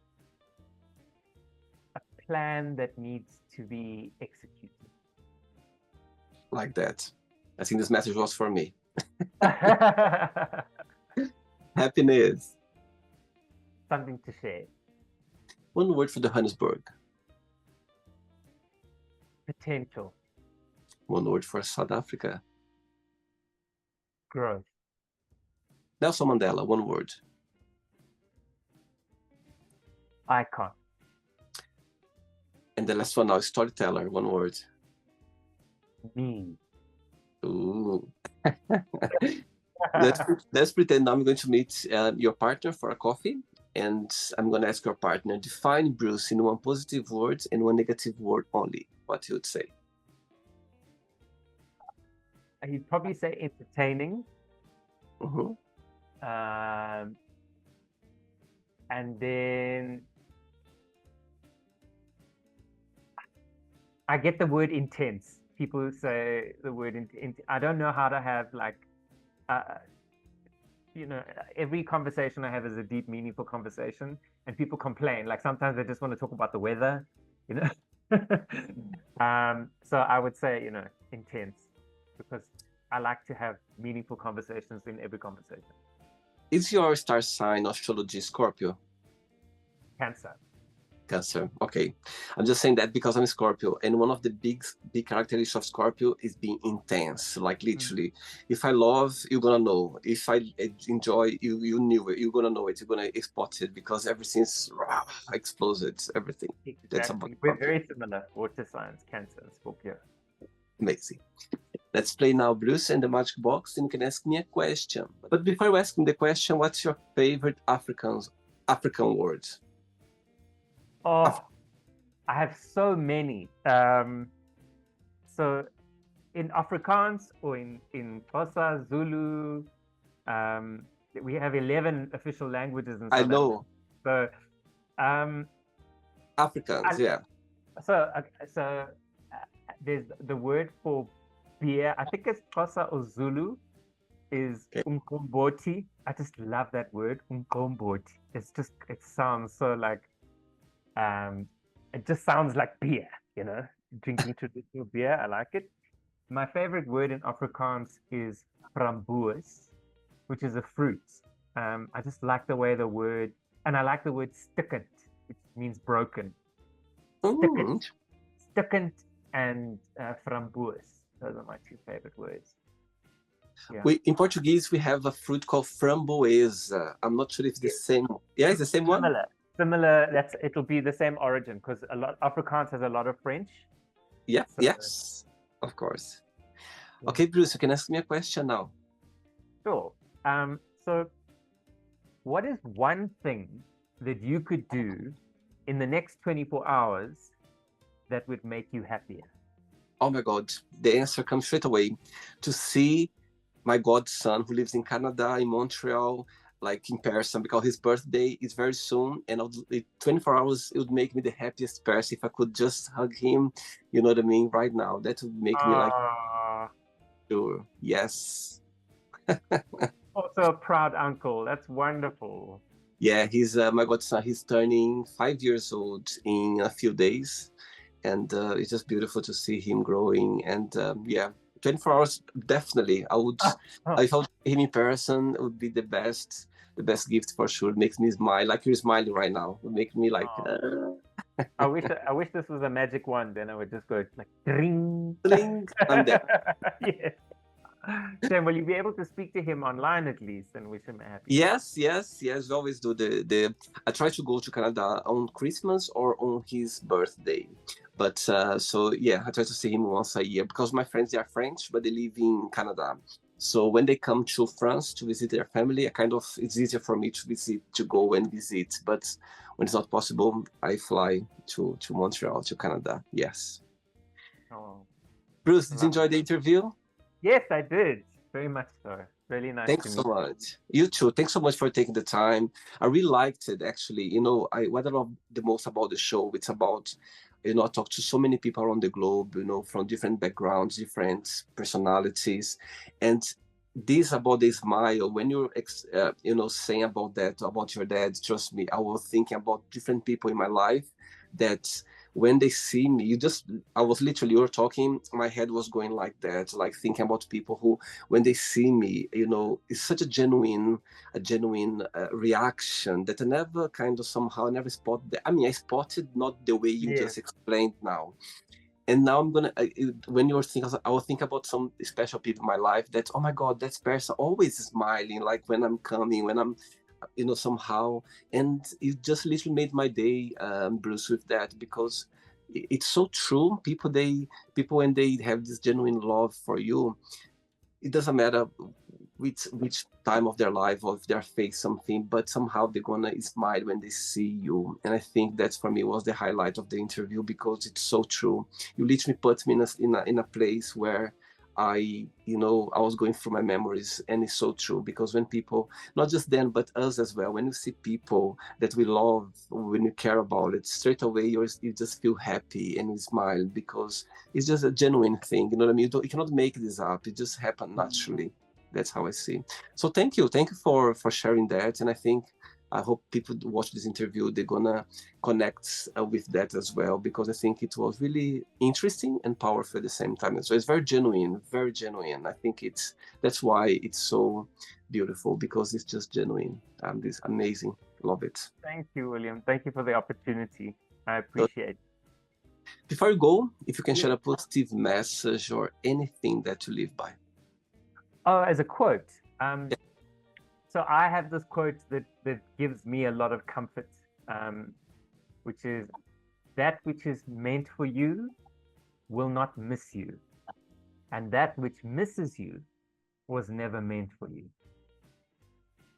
B: a plan that needs to be executed.
A: Like that. I think this message was for me. Happiness.
B: Something to share.
A: One word for Johannesburg.
B: Potential.
A: One word for South Africa.
B: Growth.
A: Nelson Mandela, one word.
B: Icon.
A: And the last one now, storyteller, one word.
B: Me.
A: Ooh. let's pretend now I'm going to meet your partner for a coffee, and I'm going to ask your partner, define Bruce in one positive word and one negative word only. What you would say?
B: He'd probably say entertaining.
A: Mhm.
B: And then I get the word intense. People say the word intense. I don't know how to have like, every conversation I have is a deep, meaningful conversation, and people complain. Like sometimes they just want to talk about the weather, you know. So I would say, intense, because I like to have meaningful conversations in every conversation.
A: Is your star sign astrology Scorpio?
B: Cancer.
A: Cancer. Okay. I'm just saying that because I'm Scorpio, and one of the big characteristics of Scorpio is being intense. Like literally, if I love, you're gonna know. If I enjoy, you knew it. You're gonna know it. You're gonna spot it because everything's exploded. Everything.
B: Exactly.
A: That's about
B: We're
A: Scorpio.
B: very similar. Water signs, Cancer and Scorpio.
A: Amazing. Let's play now, Bruce, and the magic box, and you can ask me a question. But before asking the question, what's your favorite African word?
B: Oh, I have so many. So in Afrikaans or in Xhosa, Zulu, we have 11 official languages in South Africa.
A: I know.
B: So,
A: Africans, yeah.
B: So there's the word for beer. I think it's Xhosa or Zulu. Is umqombothi. I just love that word, umqombothi. It sounds so like, it just sounds like beer, drinking traditional beer. I like it. My favorite word in Afrikaans is framboos, which is a fruit. I just like the way the word, and I like the word stikkend, which means broken. Stikkend and framboos. Those are my two favorite words. Yeah.
A: In Portuguese, we have a fruit called framboesa. I'm not sure if it's the same. Yeah, it's the same one.
B: Similar. It'll be the same origin because Afrikaans has a lot of French.
A: Yeah. So, yes, of course. Yeah. Okay, Bruce, you can ask me a question now.
B: Sure. So, what is one thing that you could do in the next 24 hours that would make you happier?
A: Oh my God, the answer comes straight away. To see my godson who lives in Canada, in Montreal, like in person, because his birthday is very soon, and 24 hours, it would make me the happiest person if I could just hug him, you know what I mean, right now. That would make me like, sure, yes.
B: Also a proud uncle, that's wonderful.
A: Yeah, he's my godson, he's turning 5 years old in a few days, and it's just beautiful to see him growing, and yeah, 24 hours, definitely. I would, if I would see him in person, it would be the best gift for sure. It makes me smile, like you're smiling right now. It would make me like.
B: I wish this was a magic wand, then I would just go like ding,
A: ding. I'm there.
B: Yes. Then will you be able to speak to him online at least and wish him a happy?
A: Yes. We always do the. I try to go to Canada on Christmas or on his birthday. But so yeah, I try to see him once a year because my friends, they are French, but they live in Canada. So when they come to France to visit their family, it's easier for me to go and visit. But when it's not possible, I fly to Montreal, to Canada. Yes.
B: Oh,
A: Bruce, did you enjoy the interview?
B: yes, I did. Very much so. Really nice
A: Thanks
B: to
A: so
B: meet you.
A: much. You too. Thanks so much for taking the time. I really liked it, actually. What I love the most about the show, it's about, I talk to so many people around the globe, from different backgrounds, different personalities. And this about the smile, when you're, saying about that, about your dad, trust me, I was thinking about different people in my life that when they see me, I was literally, you were talking, my head was going like that, like thinking about people who, when they see me, it's such a genuine reaction that I never I never spotted that. I mean, I spotted not the way you just explained now. And now when you were thinking, I will think about some special people in my life that, oh my God, that person always smiling, like when I'm coming, when I'm, somehow. And it just literally made my day, Bruce, with that, because it's so true. People, when they have this genuine love for you, it doesn't matter which time of their life or if they're face something, but somehow they're gonna smile when they see you. And I think that's, for me, was the highlight of the interview, because it's so true. You literally put me in a place where I was going through my memories, and it's so true, because when people, not just them, but us as well, when you see people that we love, when you care about it, straight away you just feel happy and you smile, because it's just a genuine thing. You know what I mean? You cannot make this up. It just happened naturally. That's how I see. So thank you for sharing that. And I hope people watch this interview, they're gonna connect with that as well, because I think it was really interesting and powerful at the same time. So it's very genuine, very genuine. I think that's why it's so beautiful, because it's just genuine. It's amazing. Love it.
B: Thank you, William. Thank you for the opportunity. I
A: So,
B: appreciate it.
A: before you go, if you can share a positive message or anything that you live by.
B: Oh, as a quote. So I have this quote that gives me a lot of comfort, which is, that which is meant for you will not miss you, and that which misses you was never meant for you.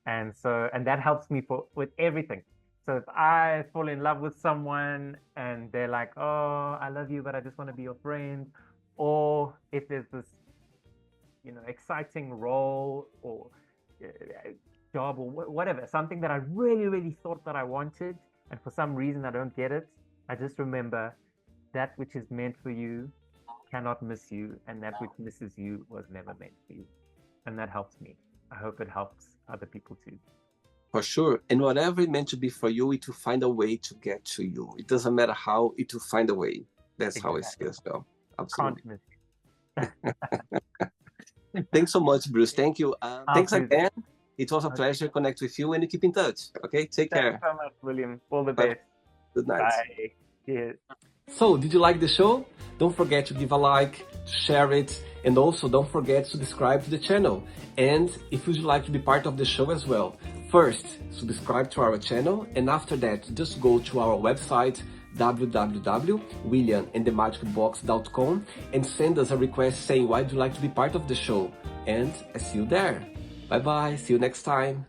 B: And that helps me with everything. So if I fall in love with someone and they're like, oh, I love you, but I just want to be your friend, or if there's this exciting role or job or whatever, something that I really, really thought that I wanted, and for some reason I don't get it, I just remember that which is meant for you cannot miss you, and that which misses you was never meant for you. And that helps me. I hope it helps other people too.
A: For sure. And whatever it meant to be for you, it will find a way to get to you. It doesn't matter how, it will find a way. That's how I see it as well. Absolutely.
B: Can't miss you.
A: Thanks so much, Bruce. Thank you. Thanks again. It was a
B: Okay.
A: pleasure to connect with you, and you keep in touch. Okay, take care.
B: Thanks so much, William. All the
A: Bye.
B: best.
A: Good night.
B: Bye. Cheers.
A: So, did you like the show? Don't forget to give a like, to share it, and also don't forget to subscribe to the channel. And if you'd like to be part of the show as well, first, subscribe to our channel, and after that, just go to our website, www.williamandthemagicbox.com, and send us a request saying why would you like to be part of the show. And I see you there. Bye bye, see you next time.